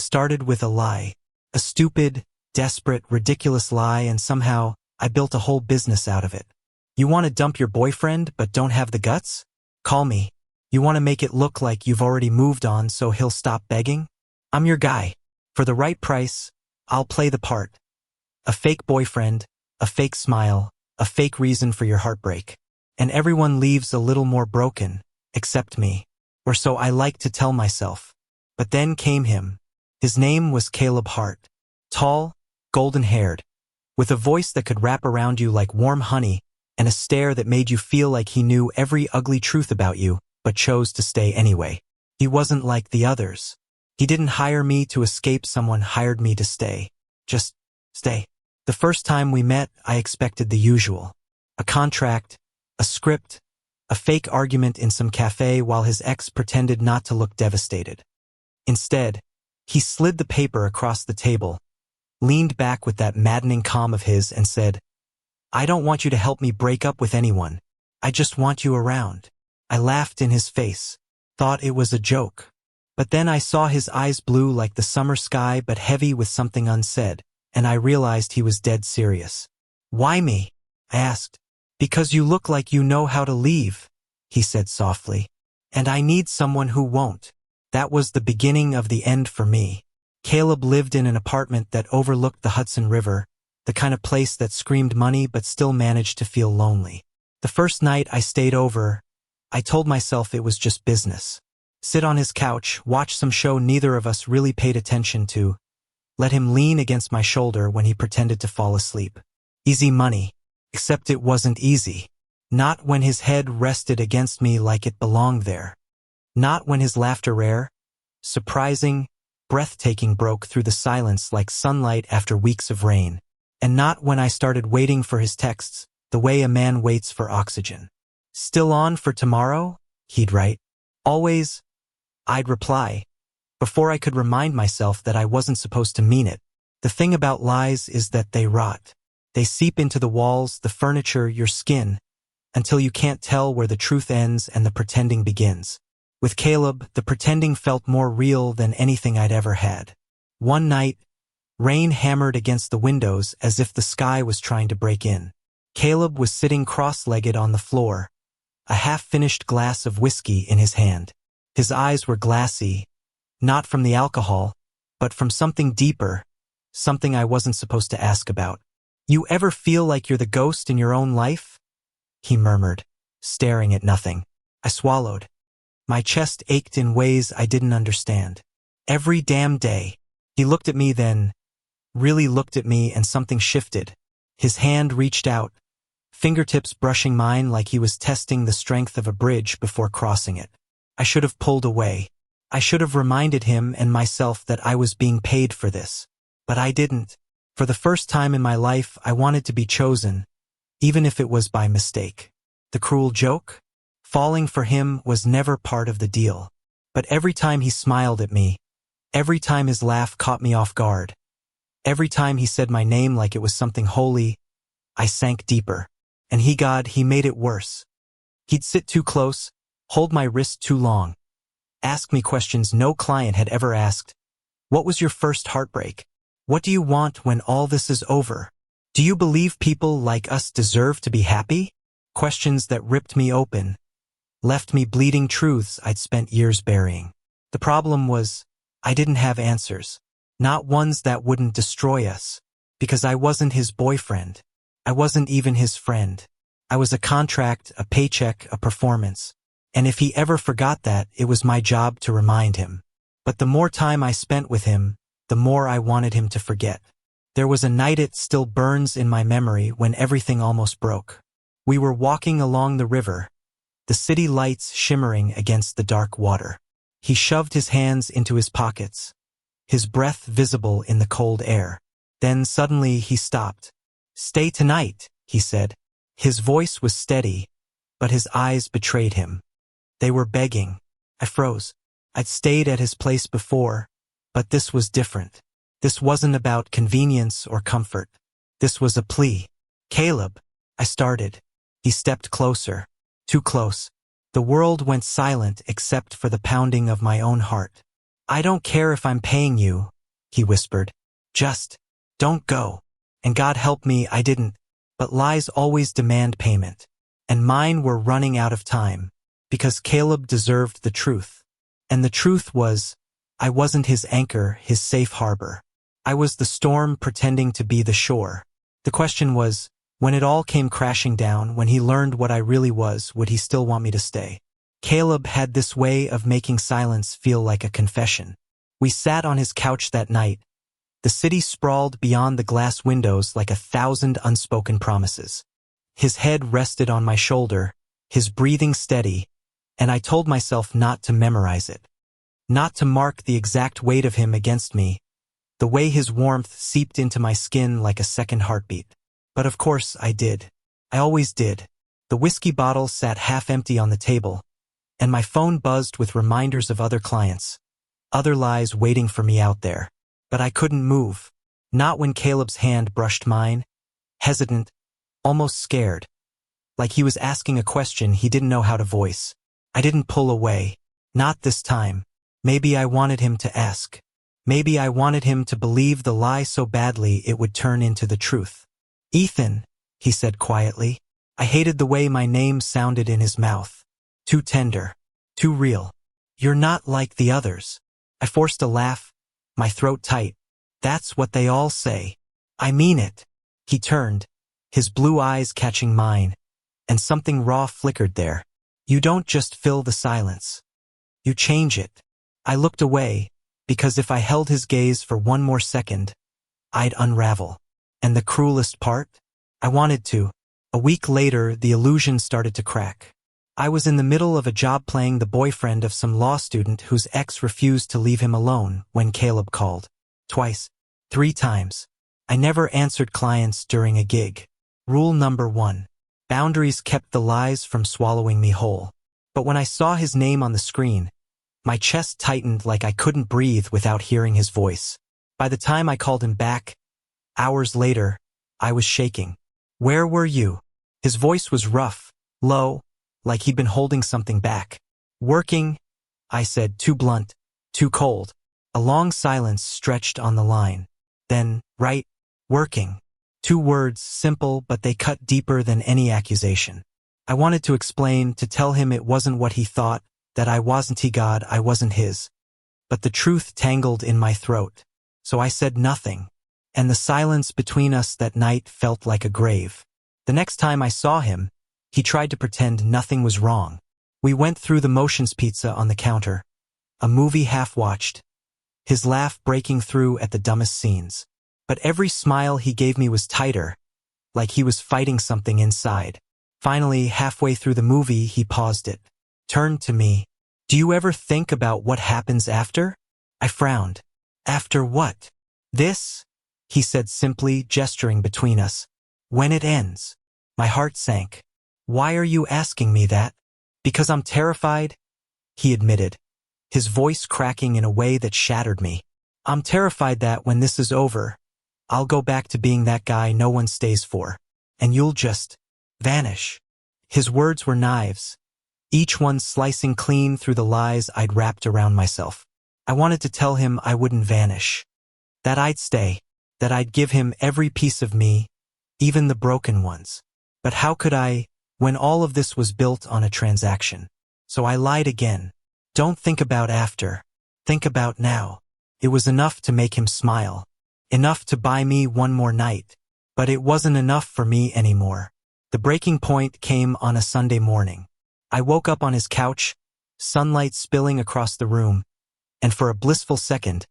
started with a lie. A stupid, desperate, ridiculous lie, and somehow I built a whole business out of it. You want to dump your boyfriend but don't have the guts? Call me. You want to make it look like you've already moved on so he'll stop begging? I'm your guy. For the right price, I'll play the part. A fake boyfriend, a fake smile, a fake reason for your heartbreak. And everyone leaves a little more broken, except me. Or so I like to tell myself. But then came him. His name was Caleb Hart. Tall, golden-haired, with a voice that could wrap around you like warm honey, and a stare that made you feel like he knew every ugly truth about you, but chose to stay anyway. He wasn't like the others. He didn't hire me to escape, someone hired me to stay. Just stay. The first time we met, I expected the usual. A contract, a script, a fake argument in some cafe while his ex pretended not to look devastated. Instead, he slid the paper across the table, leaned back with that maddening calm of his, and said, "I don't want you to help me break up with anyone. I just want you around." I laughed in his face, thought it was a joke. But then I saw his eyes blue like the summer sky but heavy with something unsaid, and I realized he was dead serious. "Why me?" I asked. "Because you look like you know how to leave," he said softly. "And I need someone who won't." That was the beginning of the end for me. Caleb lived in an apartment that overlooked the Hudson River, the kind of place that screamed money but still managed to feel lonely. The first night I stayed over, I told myself it was just business. Sit on his couch, watch some show neither of us really paid attention to, let him lean against my shoulder when he pretended to fall asleep. Easy money. Except it wasn't easy. Not when his head rested against me like it belonged there. Not when his laughter rare, surprising, breathtaking broke through the silence like sunlight after weeks of rain. And not when I started waiting for his texts, the way a man waits for oxygen. "Still on for tomorrow?" he'd write. "Always," I'd reply, before I could remind myself that I wasn't supposed to mean it. The thing about lies is that they rot. They seep into the walls, the furniture, your skin, until you can't tell where the truth ends and the pretending begins. With Caleb, the pretending felt more real than anything I'd ever had. One night, rain hammered against the windows as if the sky was trying to break in. Caleb was sitting cross-legged on the floor, a half-finished glass of whiskey in his hand. His eyes were glassy, not from the alcohol, but from something deeper, something I wasn't supposed to ask about. "You ever feel like you're the ghost in your own life?" he murmured, staring at nothing. I swallowed. My chest ached in ways I didn't understand. Every damn day. He looked at me then, really looked at me, and something shifted. His hand reached out, fingertips brushing mine like he was testing the strength of a bridge before crossing it. I should have pulled away. I should have reminded him and myself that I was being paid for this. But I didn't. For the first time in my life, I wanted to be chosen, even if it was by mistake. The cruel joke? Falling for him was never part of the deal. But every time he smiled at me, every time his laugh caught me off guard, every time he said my name like it was something holy, I sank deeper. And he made it worse. He'd sit too close, hold my wrist too long, ask me questions no client had ever asked. What was your first heartbreak? What do you want when all this is over? Do you believe people like us deserve to be happy? Questions that ripped me open, left me bleeding truths I'd spent years burying. The problem was, I didn't have answers. Not ones that wouldn't destroy us. Because I wasn't his boyfriend. I wasn't even his friend. I was a contract, a paycheck, a performance. And if he ever forgot that, it was my job to remind him. But the more time I spent with him, the more I wanted him to forget. There was a night it still burns in my memory when everything almost broke. We were walking along the river, the city lights shimmering against the dark water. He shoved his hands into his pockets, his breath visible in the cold air. Then suddenly he stopped. "Stay tonight," he said. His voice was steady, but his eyes betrayed him. They were begging. I froze. I'd stayed at his place before, but this was different. This wasn't about convenience or comfort. This was a plea. "Caleb," I started. He stepped closer. Too close. The world went silent except for the pounding of my own heart. I don't care if I'm paying you, he whispered. Just don't go. And God help me, I didn't. But lies always demand payment. And mine were running out of time. Because Caleb deserved the truth. And the truth was, I wasn't his anchor, his safe harbor. I was the storm pretending to be the shore. The question was, when it all came crashing down, when he learned what I really was, would he still want me to stay? Caleb had this way of making silence feel like a confession. We sat on his couch that night. The city sprawled beyond the glass windows like 1,000 unspoken promises. His head rested on my shoulder, his breathing steady, and I told myself not to memorize it. Not to mark the exact weight of him against me, the way his warmth seeped into my skin like a second heartbeat. But of course I did. I always did. The whiskey bottle sat half empty on the table, and my phone buzzed with reminders of other clients, other lies waiting for me out there. But I couldn't move. Not when Caleb's hand brushed mine, hesitant, almost scared, like he was asking a question he didn't know how to voice. I didn't pull away. Not this time. Maybe I wanted him to ask. Maybe I wanted him to believe the lie so badly it would turn into the truth. Ethan, he said quietly. I hated the way my name sounded in his mouth. Too tender. Too real. You're not like the others. I forced a laugh, my throat tight. That's what they all say. I mean it. He turned, his blue eyes catching mine, and something raw flickered there. You don't just fill the silence. You change it. I looked away, because if I held his gaze for one more second, I'd unravel. And the cruelest part? I wanted to. A week later, the illusion started to crack. I was in the middle of a job playing the boyfriend of some law student whose ex refused to leave him alone when Caleb called. Twice. 3 times. I never answered clients during a gig. Rule number 1. Boundaries kept the lies from swallowing me whole. But when I saw his name on the screen, my chest tightened like I couldn't breathe without hearing his voice. By the time I called him back, hours later, I was shaking. Where were you? His voice was rough, low, like he'd been holding something back. Working, I said, too blunt, too cold. A long silence stretched on the line. Then, right, working. 2 words, simple, but they cut deeper than any accusation. I wanted to explain, to tell him it wasn't what he thought, that I wasn't God, I wasn't his. But the truth tangled in my throat. So I said nothing. And the silence between us that night felt like a grave. The next time I saw him, he tried to pretend nothing was wrong. We went through the motions pizza on the counter, a movie half-watched, his laugh breaking through at the dumbest scenes. But every smile he gave me was tighter, like he was fighting something inside. Finally, halfway through the movie, he paused it, turned to me. Do you ever think about what happens after? I frowned. After what? This? He said simply, gesturing between us. When it ends. My heart sank. Why are you asking me that? Because I'm terrified, he admitted, his voice cracking in a way that shattered me. I'm terrified that when this is over, I'll go back to being that guy no one stays for, and you'll just vanish. His words were knives, each one slicing clean through the lies I'd wrapped around myself. I wanted to tell him I wouldn't vanish, that I'd stay, that I'd give him every piece of me, even the broken ones. But how could I, when all of this was built on a transaction? So I lied again. Don't think about after. Think about now. It was enough to make him smile. Enough to buy me one more night. But it wasn't enough for me anymore. The breaking point came on a Sunday morning. I woke up on his couch, sunlight spilling across the room, and for a blissful second,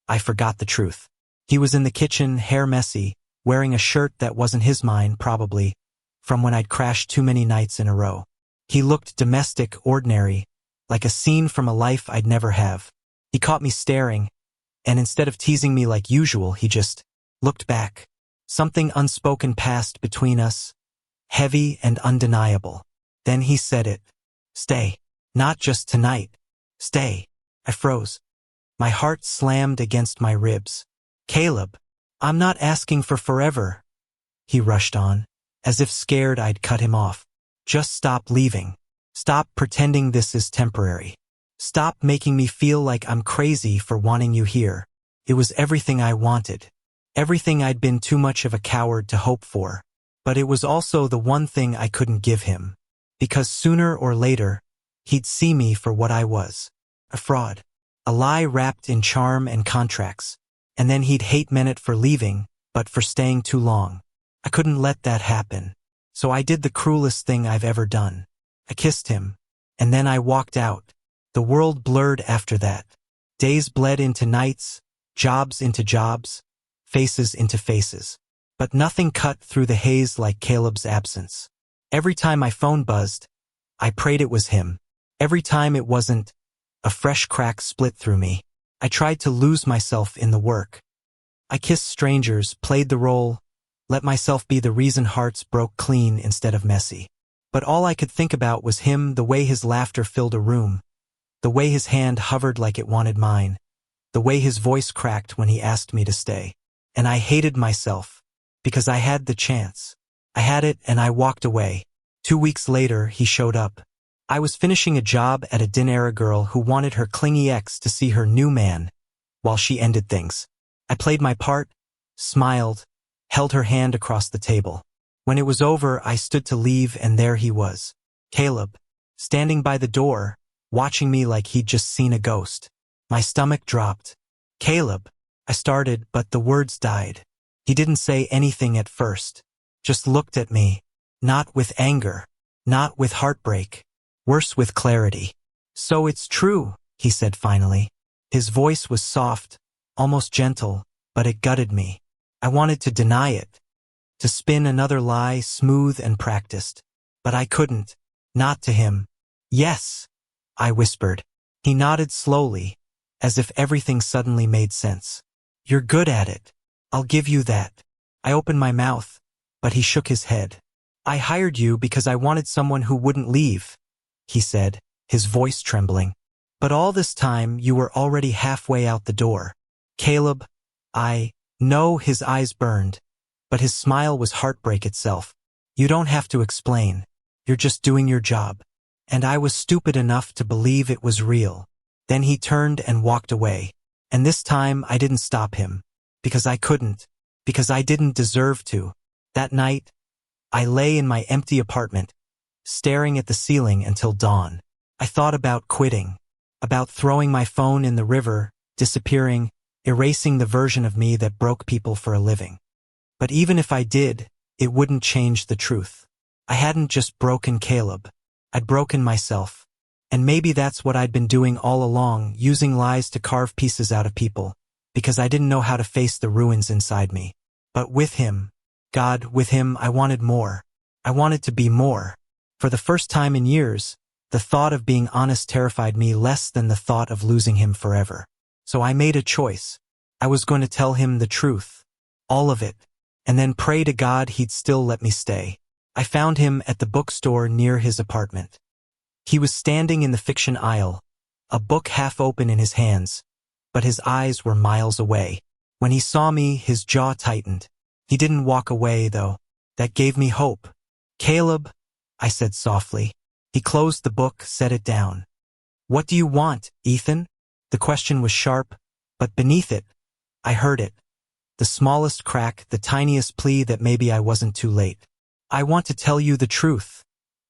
I forgot the truth. He was in the kitchen, hair messy, wearing a shirt that wasn't his, mine, probably, from when I'd crashed too many nights in a row. He looked domestic, ordinary, like a scene from a life I'd never have. He caught me staring, and instead of teasing me like usual, he just looked back. Something unspoken passed between us, heavy and undeniable. Then he said it. Stay. Not just tonight. Stay. I froze. My heart slammed against my ribs. Caleb, I'm not asking for forever. He rushed on, as if scared I'd cut him off. Just stop leaving. Stop pretending this is temporary. Stop making me feel like I'm crazy for wanting you here. It was everything I wanted. Everything I'd been too much of a coward to hope for. But it was also the one thing I couldn't give him. Because sooner or later, he'd see me for what I was. A fraud. A lie wrapped in charm and contracts. And then he'd hate me for leaving, but for staying too long. I couldn't let that happen. So I did the cruelest thing I've ever done. I kissed him. And then I walked out. The world blurred after that. Days bled into nights, jobs into jobs, faces into faces. But nothing cut through the haze like Caleb's absence. Every time my phone buzzed, I prayed it was him. Every time it wasn't, a fresh crack split through me. I tried to lose myself in the work. I kissed strangers, played the role, let myself be the reason hearts broke clean instead of messy. But all I could think about was him, the way his laughter filled a room, the way his hand hovered like it wanted mine, the way his voice cracked when he asked me to stay. And I hated myself, because I had the chance. I had it and I walked away. 2 weeks later, he showed up. I was finishing a job at a dinner girl who wanted her clingy ex to see her new man, while she ended things. I played my part, smiled, held her hand across the table. When it was over, I stood to leave and there he was. Caleb, standing by the door, watching me like he'd just seen a ghost. My stomach dropped. Caleb, I started, but the words died. He didn't say anything at first. Just looked at me. Not with anger. Not with heartbreak. Worse, with clarity. So it's true, he said finally. His voice was soft, almost gentle, but it gutted me. I wanted to deny it. To spin another lie, smooth and practiced. But I couldn't. Not to him. Yes, I whispered. He nodded slowly, as if everything suddenly made sense. You're good at it. I'll give you that. I opened my mouth, but he shook his head. I hired you because I wanted someone who wouldn't leave, he said, his voice trembling. But all this time you were already halfway out the door. Caleb, I know. His eyes burned, but his smile was heartbreak itself. You don't have to explain. You're just doing your job. And I was stupid enough to believe it was real. Then he turned and walked away. And this time I didn't stop him. Because I couldn't. Because I didn't deserve to. That night, I lay in my empty apartment, staring at the ceiling until dawn. I thought about quitting. About throwing my phone in the river, disappearing, erasing the version of me that broke people for a living. But even if I did, it wouldn't change the truth. I hadn't just broken Caleb. I'd broken myself. And maybe that's what I'd been doing all along, using lies to carve pieces out of people, because I didn't know how to face the ruins inside me. But with him, God, with him, I wanted more. I wanted to be more. For the first time in years, the thought of being honest terrified me less than the thought of losing him forever. So I made a choice. I was going to tell him the truth. All of it. And then pray to God he'd still let me stay. I found him at the bookstore near his apartment. He was standing in the fiction aisle, a book half open in his hands, but his eyes were miles away. When he saw me, his jaw tightened. He didn't walk away, though. That gave me hope. Caleb, I said softly. He closed the book, set it down. What do you want, Ethan? The question was sharp, but beneath it, I heard it. The smallest crack, the tiniest plea that maybe I wasn't too late. I want to tell you the truth,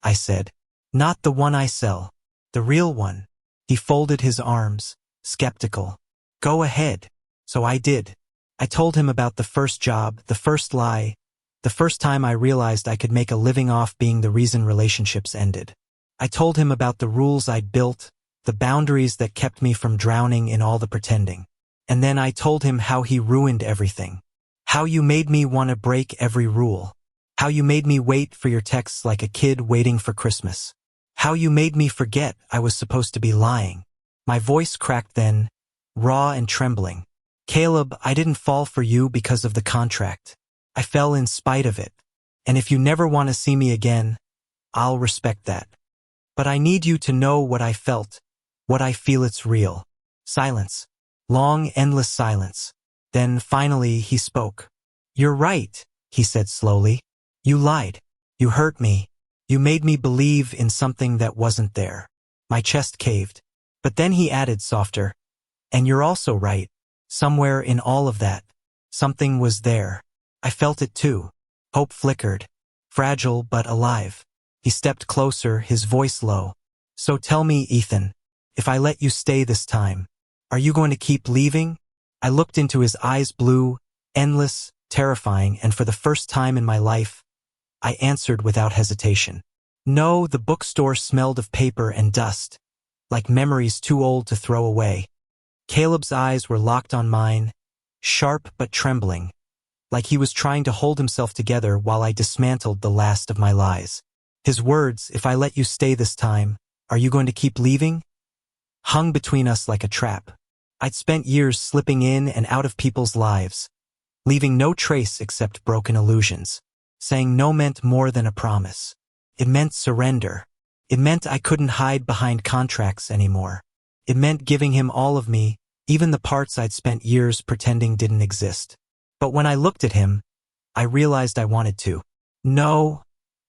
I said. Not the one I sell. The real one. He folded his arms, skeptical. Go ahead. So I did. I told him about the first job, the first lie, the first time I realized I could make a living off being the reason relationships ended. I told him about the rules I'd built, the boundaries that kept me from drowning in all the pretending. And then I told him how he ruined everything. How you made me want to break every rule. How you made me wait for your texts like a kid waiting for Christmas. How you made me forget I was supposed to be lying. My voice cracked then, raw and trembling. Caleb, I didn't fall for you because of the contract. I fell in spite of it. And if you never want to see me again, I'll respect that. But I need you to know what I felt, what I feel. It's real. Silence. Long, endless silence. Then finally he spoke. You're right, he said slowly. You lied. You hurt me. You made me believe in something that wasn't there. My chest caved. But then he added softer, and you're also right. Somewhere in all of that, something was there. I felt it too. Hope flickered. Fragile but alive. He stepped closer, his voice low. So tell me, Ethan, if I let you stay this time, are you going to keep leaving? I looked into his eyes, blue, endless, terrifying, and for the first time in my life, I answered without hesitation. No. The bookstore smelled of paper and dust, like memories too old to throw away. Caleb's eyes were locked on mine, sharp but trembling, like he was trying to hold himself together while I dismantled the last of my lies. His words, if I let you stay this time, are you going to keep leaving? Hung between us like a trap. I'd spent years slipping in and out of people's lives, leaving no trace except broken illusions. Saying no meant more than a promise. It meant surrender. It meant I couldn't hide behind contracts anymore. It meant giving him all of me, even the parts I'd spent years pretending didn't exist. But when I looked at him, I realized I wanted to. No,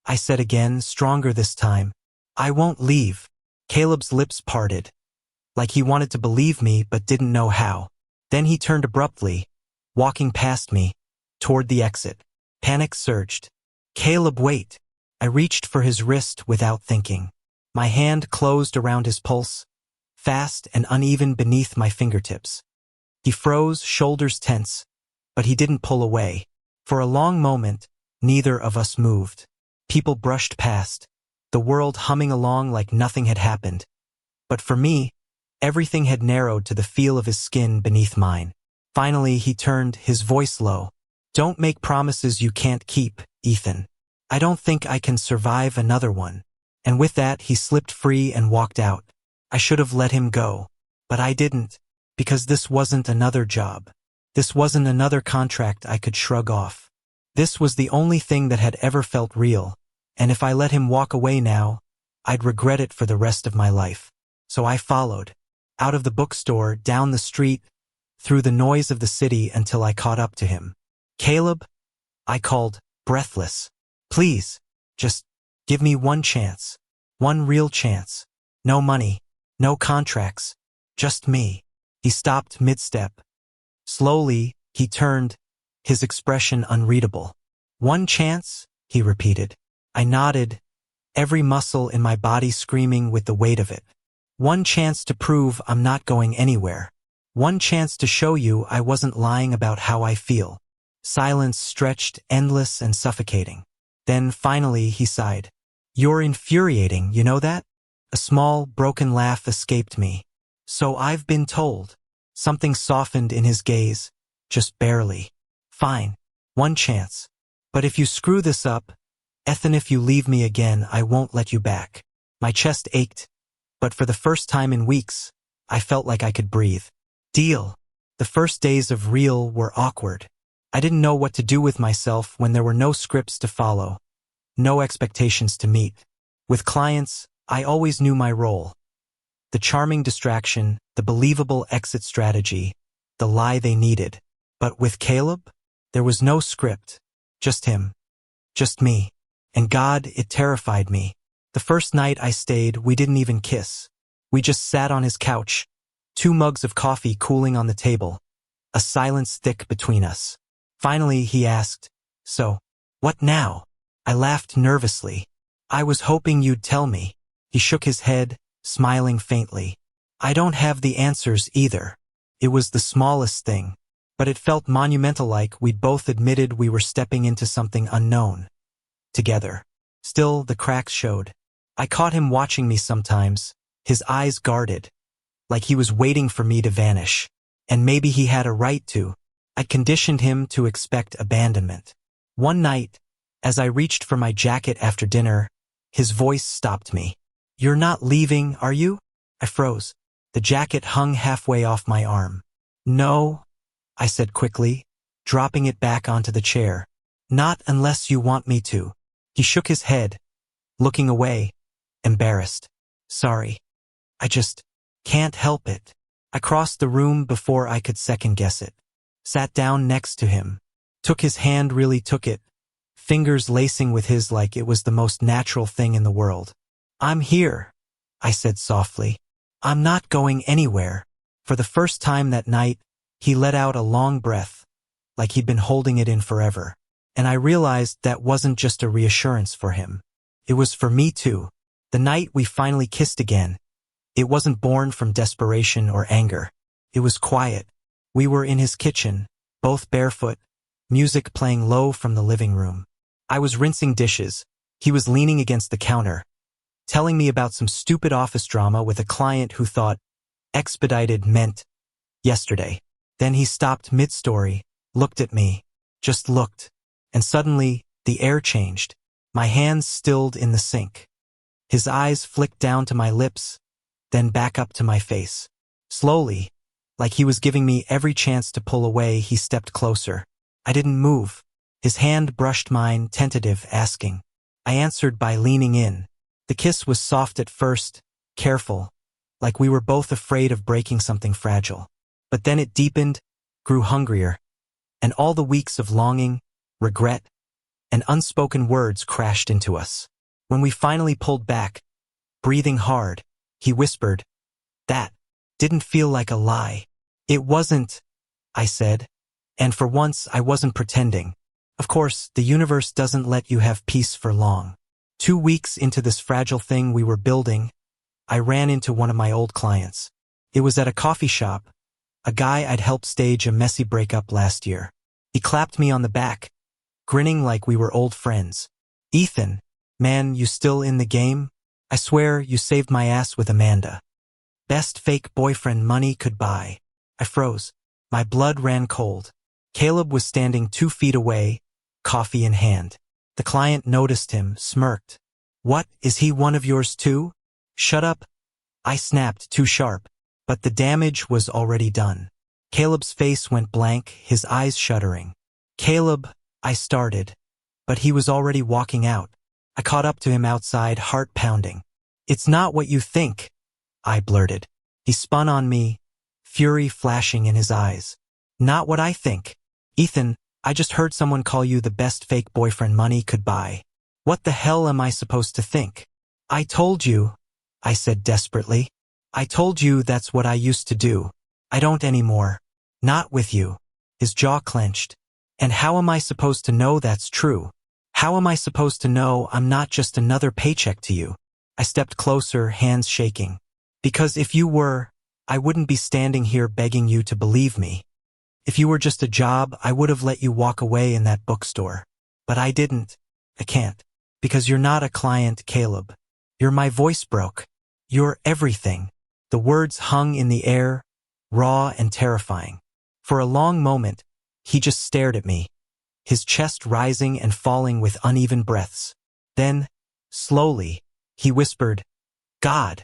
I said again, stronger this time. I won't leave. Caleb's lips parted, like he wanted to believe me but didn't know how. Then he turned abruptly, walking past me, toward the exit. Panic surged. Caleb, wait. I reached for his wrist without thinking. My hand closed around his pulse, fast and uneven beneath my fingertips. He froze, shoulders tense, but he didn't pull away. For a long moment, neither of us moved. People brushed past, the world humming along like nothing had happened. But for me, everything had narrowed to the feel of his skin beneath mine. Finally, he turned, his voice low. Don't make promises you can't keep, Ethan. I don't think I can survive another one. And with that, he slipped free and walked out. I should have let him go. But I didn't, because this wasn't another job. This wasn't another contract I could shrug off. This was the only thing that had ever felt real, and if I let him walk away now, I'd regret it for the rest of my life. So I followed. Out of the bookstore, down the street, through the noise of the city until I caught up to him. Caleb, I called, breathless. Please, just give me one chance. One real chance. No money, no contracts, just me. He stopped mid-step. Slowly, he turned, his expression unreadable. One chance, he repeated. I nodded, every muscle in my body screaming with the weight of it. One chance to prove I'm not going anywhere. One chance to show you I wasn't lying about how I feel. Silence stretched, endless and suffocating. Then finally he sighed. You're infuriating, you know that? A small, broken laugh escaped me. So I've been told. Something softened in his gaze, just barely. Fine, one chance. But if you screw this up, Ethan, if you leave me again, I won't let you back. My chest ached, but for the first time in weeks, I felt like I could breathe. Deal. The first days of Real were awkward. I didn't know what to do with myself when there were no scripts to follow, no expectations to meet. With clients, I always knew my role. The charming distraction, the believable exit strategy, the lie they needed. But with Caleb, there was no script. Just him. Just me. And God, it terrified me. The first night I stayed, we didn't even kiss. We just sat on his couch, 2 mugs of coffee cooling on the table, a silence thick between us. Finally, he asked, so, what now? I laughed nervously. I was hoping you'd tell me. He shook his head, smiling faintly. I don't have the answers either. It was the smallest thing, but it felt monumental, like we'd both admitted we were stepping into something unknown. Together. Still, the cracks showed. I caught him watching me sometimes, his eyes guarded, like he was waiting for me to vanish. And maybe he had a right to. I'd conditioned him to expect abandonment. One night, as I reached for my jacket after dinner, his voice stopped me. You're not leaving, are you? I froze. The jacket hung halfway off my arm. No, I said quickly, dropping it back onto the chair. Not unless you want me to. He shook his head, looking away, embarrassed. Sorry. I just can't help it. I crossed the room before I could second-guess it. Sat down next to him. Took his hand, really took it, fingers lacing with his like it was the most natural thing in the world. I'm here, I said softly. I'm not going anywhere. For the first time that night, he let out a long breath, like he'd been holding it in forever. And I realized that wasn't just a reassurance for him. It was for me too. The night we finally kissed again, it wasn't born from desperation or anger. It was quiet. We were in his kitchen, both barefoot, music playing low from the living room. I was rinsing dishes. He was leaning against the counter, telling me about some stupid office drama with a client who thought expedited meant yesterday. Then he stopped mid-story, looked at me, just looked, and suddenly the air changed. My hands stilled in the sink. His eyes flicked down to my lips, then back up to my face. Slowly, like he was giving me every chance to pull away, he stepped closer. I didn't move. His hand brushed mine, tentative, asking. I answered by leaning in. The kiss was soft at first, careful, like we were both afraid of breaking something fragile. But then it deepened, grew hungrier, and all the weeks of longing, regret, and unspoken words crashed into us. When we finally pulled back, breathing hard, he whispered, "That didn't feel like a lie." "It wasn't," I said, and for once I wasn't pretending. Of course, the universe doesn't let you have peace for long. 2 weeks into this fragile thing we were building, I ran into one of my old clients. It was at a coffee shop, a guy I'd helped stage a messy breakup last year. He clapped me on the back, grinning like we were old friends. "Ethan, man, you still in the game? I swear you saved my ass with Amanda. Best fake boyfriend money could buy." I froze. My blood ran cold. Caleb was standing 2 feet away, coffee in hand. The client noticed him, smirked. "What, is he one of yours too?" "Shut up," I snapped, too sharp. But the damage was already done. Caleb's face went blank, his eyes shuddering. "Caleb," I started, but he was already walking out. I caught up to him outside, heart pounding. "It's not what you think," I blurted. He spun on me, fury flashing in his eyes. "Not what I think. Ethan, I just heard someone call you the best fake boyfriend money could buy. What the hell am I supposed to think?" "I told you," I said desperately. "I told you that's what I used to do. I don't anymore. Not with you." His jaw clenched. "And how am I supposed to know that's true? How am I supposed to know I'm not just another paycheck to you?" I stepped closer, hands shaking. "Because if you were, I wouldn't be standing here begging you to believe me. If you were just a job, I would have let you walk away in that bookstore. But I didn't. I can't. Because you're not a client, Caleb. My voice broke. You're everything." The words hung in the air, raw and terrifying. For a long moment, he just stared at me, his chest rising and falling with uneven breaths. Then, slowly, he whispered, "God,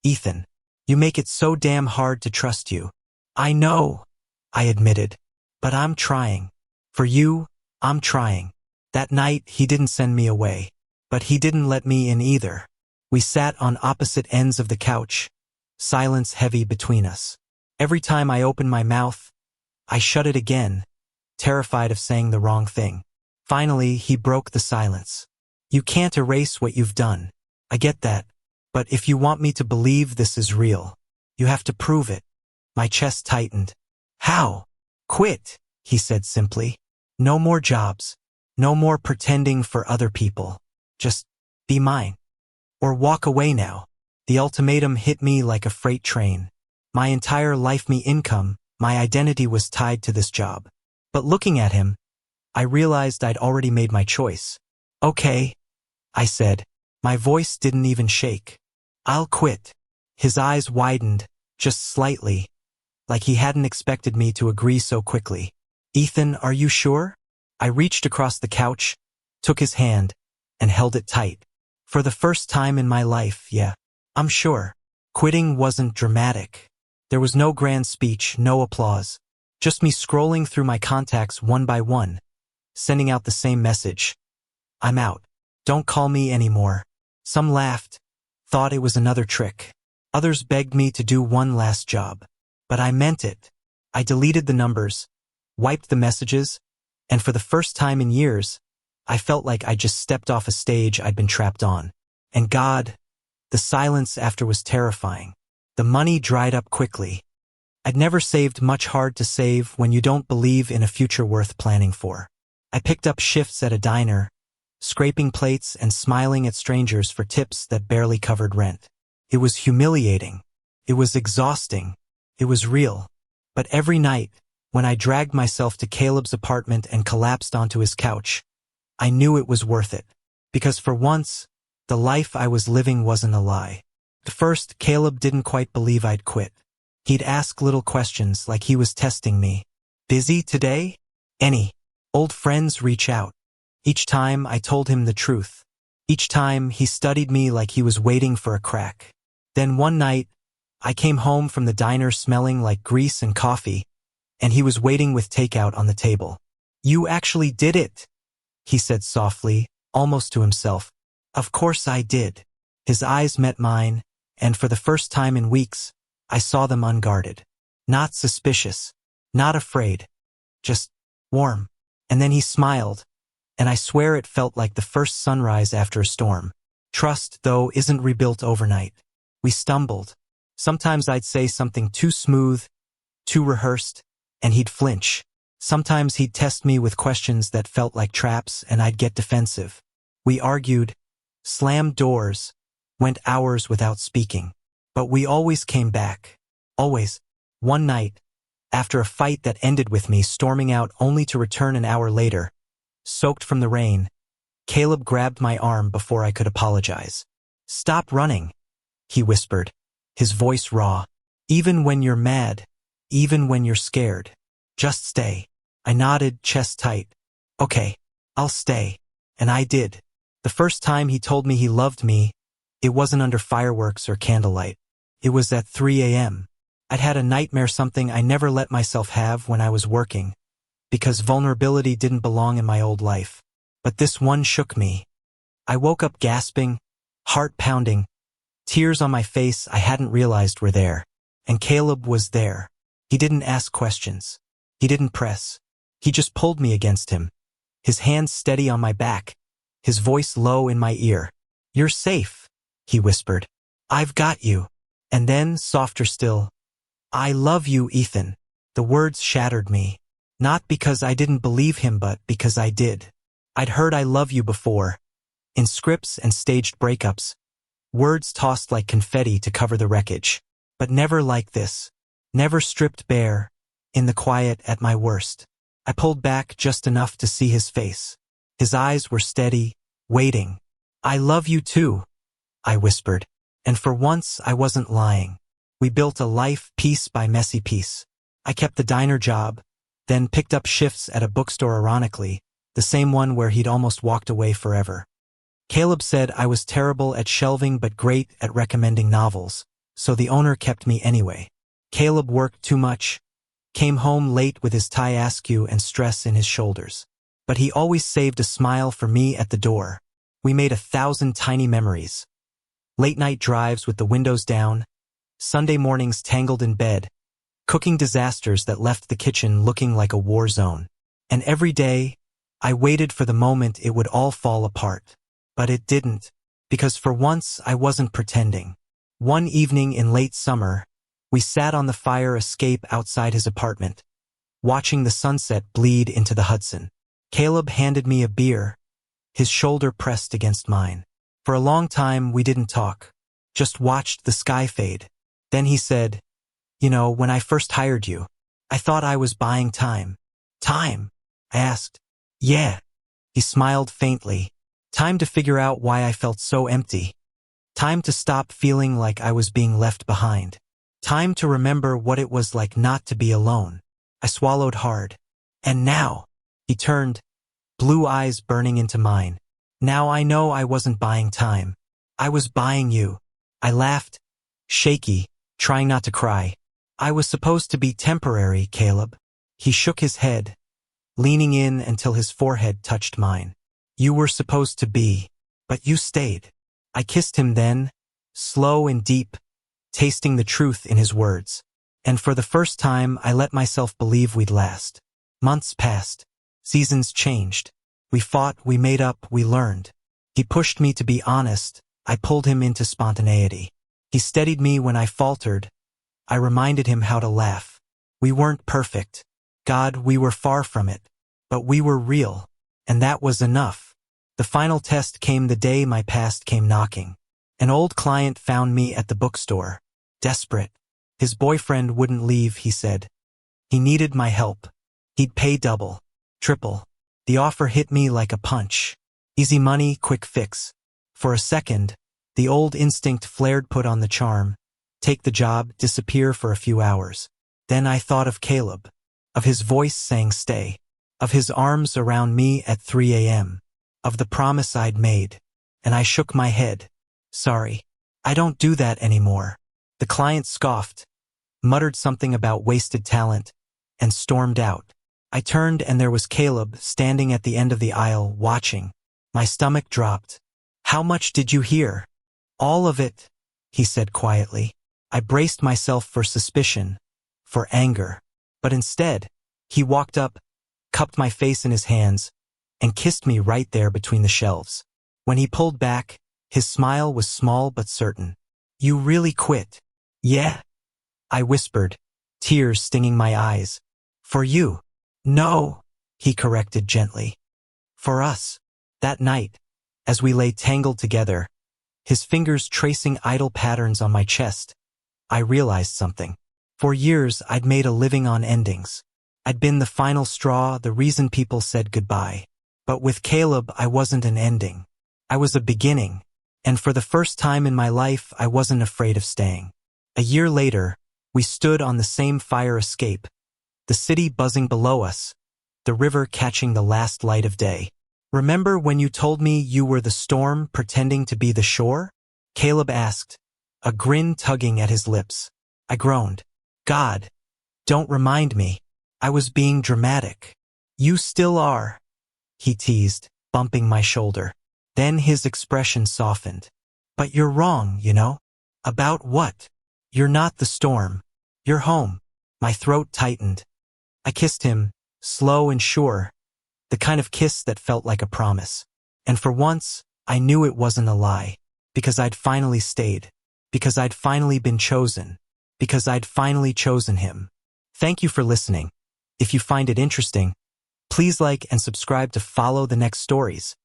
Ethan, you make it so damn hard to trust you." "I know," I admitted, "but I'm trying. For you, I'm trying." That night, he didn't send me away, but he didn't let me in either. We sat on opposite ends of the couch, silence heavy between us. Every time I opened my mouth, I shut it again, terrified of saying the wrong thing. Finally, he broke the silence. "You can't erase what you've done. I get that. But if you want me to believe this is real, you have to prove it." My chest tightened. "How?" "Quit," he said simply. "No more jobs. No more pretending for other people. Just be mine. Or walk away now." The ultimatum hit me like a freight train. My entire life, me income, my identity was tied to this job. But looking at him, I realized I'd already made my choice. "Okay," I said. My voice didn't even shake. "I'll quit." His eyes widened, just slightly, like he hadn't expected me to agree so quickly. "Ethan, are you sure?" I reached across the couch, took his hand, and held it tight. "For the first time in my life, yeah, I'm sure." Quitting wasn't dramatic. There was no grand speech, no applause. Just me scrolling through my contacts one by one, sending out the same message. "I'm out. Don't call me anymore." Some laughed, thought it was another trick. Others begged me to do one last job. But I meant it. I deleted the numbers, wiped the messages, and for the first time in years, I felt like I just stepped off a stage I'd been trapped on. And God, the silence after was terrifying. The money dried up quickly. I'd never saved much. Hard to save when you don't believe in a future worth planning for. I picked up shifts at a diner, scraping plates and smiling at strangers for tips that barely covered rent. It was humiliating. It was exhausting. It was real. But every night, when I dragged myself to Caleb's apartment and collapsed onto his couch, I knew it was worth it. Because for once, the life I was living wasn't a lie. At first, Caleb didn't quite believe I'd quit. He'd ask little questions like he was testing me. Busy today? Any old friends reach out? Each time I told him the truth. Each time he studied me like he was waiting for a crack. Then one night, I came home from the diner smelling like grease and coffee, and he was waiting with takeout on the table. "You actually did it," he said softly, almost to himself. Of course I did. His eyes met mine, and for the first time in weeks, I saw them unguarded. Not suspicious, not afraid, just warm. And then he smiled, and I swear it felt like the first sunrise after a storm. Trust, though, isn't rebuilt overnight. We stumbled. Sometimes I'd say something too smooth, too rehearsed, and he'd flinch. Sometimes he'd test me with questions that felt like traps, and I'd get defensive. We argued, slammed doors, went hours without speaking. But we always came back. Always. One night, after a fight that ended with me storming out only to return an hour later, soaked from the rain, Caleb grabbed my arm before I could apologize. "Stop running," he whispered, his voice raw. "Even when you're mad, even when you're scared, just stay." I nodded, chest tight. "Okay, I'll stay." And I did. The first time he told me he loved me, it wasn't under fireworks or candlelight. It was at 3 a.m. I'd had a nightmare, something I never let myself have when I was working, because vulnerability didn't belong in my old life. But this one shook me. I woke up gasping, heart pounding, tears on my face I hadn't realized were there. And Caleb was there. He didn't ask questions. He didn't press. He just pulled me against him, his hands steady on my back, his voice low in my ear. "You're safe," he whispered. "I've got you." And then, softer still, "I love you, Ethan." The words shattered me. Not because I didn't believe him, but because I did. I'd heard "I love you" before, in scripts and staged breakups, words tossed like confetti to cover the wreckage. But never like this. Never stripped bare, in the quiet at my worst. I pulled back just enough to see his face. His eyes were steady, waiting. "I love you too," I whispered. And for once, I wasn't lying. We built a life piece by messy piece. I kept the diner job, then picked up shifts at a bookstore, ironically, the same one where he'd almost walked away forever. Caleb said I was terrible at shelving but great at recommending novels, so the owner kept me anyway. Caleb worked too much, came home late with his tie askew and stress in his shoulders. But he always saved a smile for me at the door. We made 1,000 tiny memories. Late-night drives with the windows down, Sunday mornings tangled in bed, cooking disasters that left the kitchen looking like a war zone. And every day, I waited for the moment it would all fall apart. But it didn't, because for once I wasn't pretending. One evening in late summer, we sat on the fire escape outside his apartment, watching the sunset bleed into the Hudson. Caleb handed me a beer, his shoulder pressed against mine. For a long time, we didn't talk, just watched the sky fade. Then he said, "You know, when I first hired you, I thought I was buying time." "Time?" I asked. "Yeah." He smiled faintly. "Time to figure out why I felt so empty. Time to stop feeling like I was being left behind. Time to remember what it was like not to be alone." I swallowed hard. "And now," he turned, blue eyes burning into mine. "Now I know I wasn't buying time. I was buying you." I laughed, shaky, trying not to cry. "I was supposed to be temporary, Caleb." He shook his head, leaning in until his forehead touched mine. "You were supposed to be, but you stayed." I kissed him then, slow and deep, tasting the truth in his words. And for the first time, I let myself believe we'd last. Months passed. Seasons changed. We fought, we made up, we learned. He pushed me to be honest. I pulled him into spontaneity. He steadied me when I faltered. I reminded him how to laugh. We weren't perfect. God, we were far from it. But we were real. And that was enough. The final test came the day my past came knocking. An old client found me at the bookstore. Desperate. His boyfriend wouldn't leave, he said. He needed my help. He'd pay double, triple. The offer hit me like a punch. Easy money, quick fix. For a second, the old instinct flared, put on the charm. Take the job, disappear for a few hours. Then I thought of Caleb. Of his voice saying stay. Of his arms around me at 3 a.m. Of the promise I'd made. And I shook my head. Sorry. I don't do that anymore. The client scoffed, muttered something about wasted talent, and stormed out. I turned and there was Caleb standing at the end of the aisle watching. My stomach dropped. How much did you hear? All of it, he said quietly. I braced myself for suspicion, for anger. But instead, he walked up, cupped my face in his hands, and kissed me right there between the shelves. When he pulled back, his smile was small but certain. You really quit? Yeah? I whispered, tears stinging my eyes. For you? No, he corrected gently. For us. That night, as we lay tangled together, his fingers tracing idle patterns on my chest, I realized something. For years, I'd made a living on endings. I'd been the final straw, the reason people said goodbye. But with Caleb, I wasn't an ending. I was a beginning. And for the first time in my life, I wasn't afraid of staying. A year later, we stood on the same fire escape, the city buzzing below us, the river catching the last light of day. Remember when you told me you were the storm pretending to be the shore? Caleb asked, a grin tugging at his lips. I groaned. God, don't remind me. I was being dramatic. You still are, he teased, bumping my shoulder. Then his expression softened. But you're wrong, you know? About what? You're not the storm. You're home. My throat tightened. I kissed him, slow and sure, the kind of kiss that felt like a promise. And for once, I knew it wasn't a lie. Because I'd finally stayed. Because I'd finally been chosen. Because I'd finally chosen him. Thank you for listening. If you find it interesting, please like and subscribe to follow the next stories.